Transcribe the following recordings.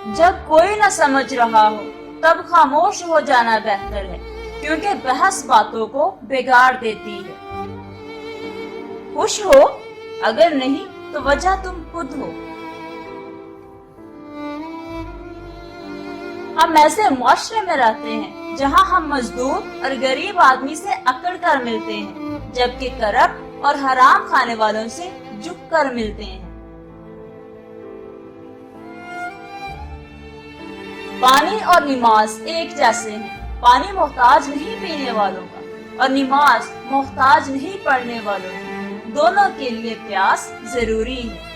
جب کوئی نہ سمجھ رہا ہو تب خاموش ہو جانا بہتر ہے، کیونکہ بحث باتوں کو بگاڑ دیتی ہے۔ خوش ہو؟ اگر نہیں تو وجہ تم خود ہو۔ ہم ایسے معاشرے میں رہتے ہیں جہاں ہم مزدور اور غریب آدمی سے اکڑ کر ملتے ہیں، جبکہ کرپٹ اور حرام کھانے والوں سے جھک کر ملتے ہیں۔ پانی اور نماز ایک جیسے ہیں۔ پانی محتاج نہیں پینے والوں کا، اور نماز محتاج نہیں پڑھنے والوں کی۔ دونوں کے لیے پیاس ضروری ہے۔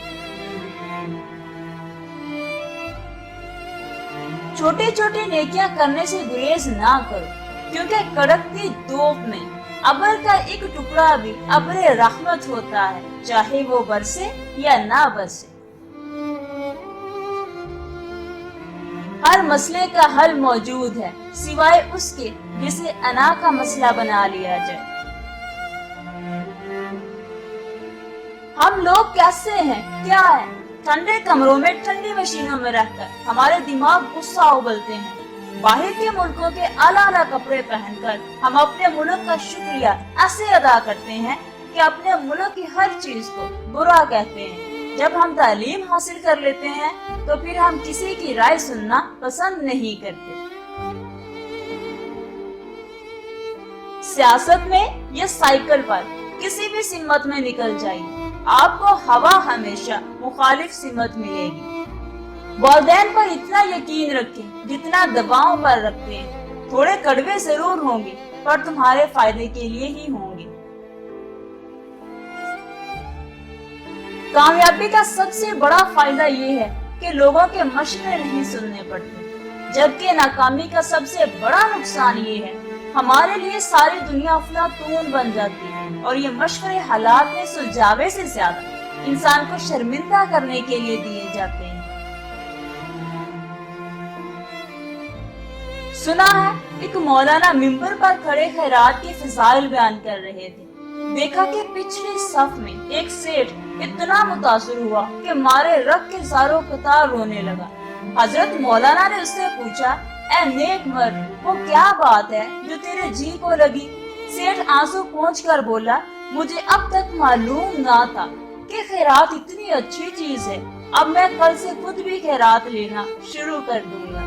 چھوٹی چھوٹی نیکیاں کرنے سے گریز نہ کرو، کیونکہ کڑکتی دھوپ میں ابر کا ایک ٹکڑا بھی ابر رحمت ہوتا ہے، چاہے وہ برسے یا نہ برسے۔ ہر مسئلے کا حل موجود ہے، سوائے اس کے جسے انا کا مسئلہ بنا لیا جائے۔ ہم لوگ کیسے ہیں، کیا ہے؟ ٹھنڈے کمروں میں ٹھنڈی مشینوں میں رہ کر ہمارے دماغ غصہ ابلتے ہیں۔ باہر کے ملکوں کے اعلیٰ کپڑے پہن کر ہم اپنے ملک کا شکریہ ایسے ادا کرتے ہیں کہ اپنے ملک کی ہر چیز کو برا کہتے ہیں۔ جب ہم تعلیم حاصل کر لیتے ہیں تو پھر ہم کسی کی رائے سننا پسند نہیں کرتے۔ سیاست میں یا سائیکل پر کسی بھی سمت میں نکل جائیے، آپ کو ہوا ہمیشہ مخالف سمت ملے گی۔ والدین پر اتنا یقین رکھیں جتنا دواؤں پر رکھتے ہیں۔ تھوڑے کڑوے ضرور ہوں گے پر تمہارے فائدے کے لیے ہی ہوں گے۔ کامیابی کا سب سے بڑا فائدہ یہ ہے کہ لوگوں کے مشورے نہیں سننے پڑتے، جبکہ ناکامی کا سب سے بڑا نقصان یہ ہے ہمارے لیے ساری دنیا افلاطون بن جاتی ہے، اور یہ مشورے حالات میں سلجھاوے سے زیادہ انسان کو شرمندہ کرنے کے لیے دیے جاتے ہیں۔ سنا ہے ایک مولانا ممبر پر کھڑے خیرات کے فضائل بیان کر رہے تھے۔ دیکھا کہ پچھلی صف میں ایک سیٹھ اتنا متاثر ہوا کہ مارے رگ کے زاروں قطار رونے لگا۔ حضرت مولانا نے اس سے پوچھا، اے نیک مرد، وہ کیا بات ہے جو تیرے جی کو لگی؟ سیٹھ آنسو پونچھ کر بولا، مجھے اب تک معلوم نہ تھا کہ خیرات اتنی اچھی چیز ہے۔ اب میں کل سے خود بھی خیرات لینا شروع کر دوں گا۔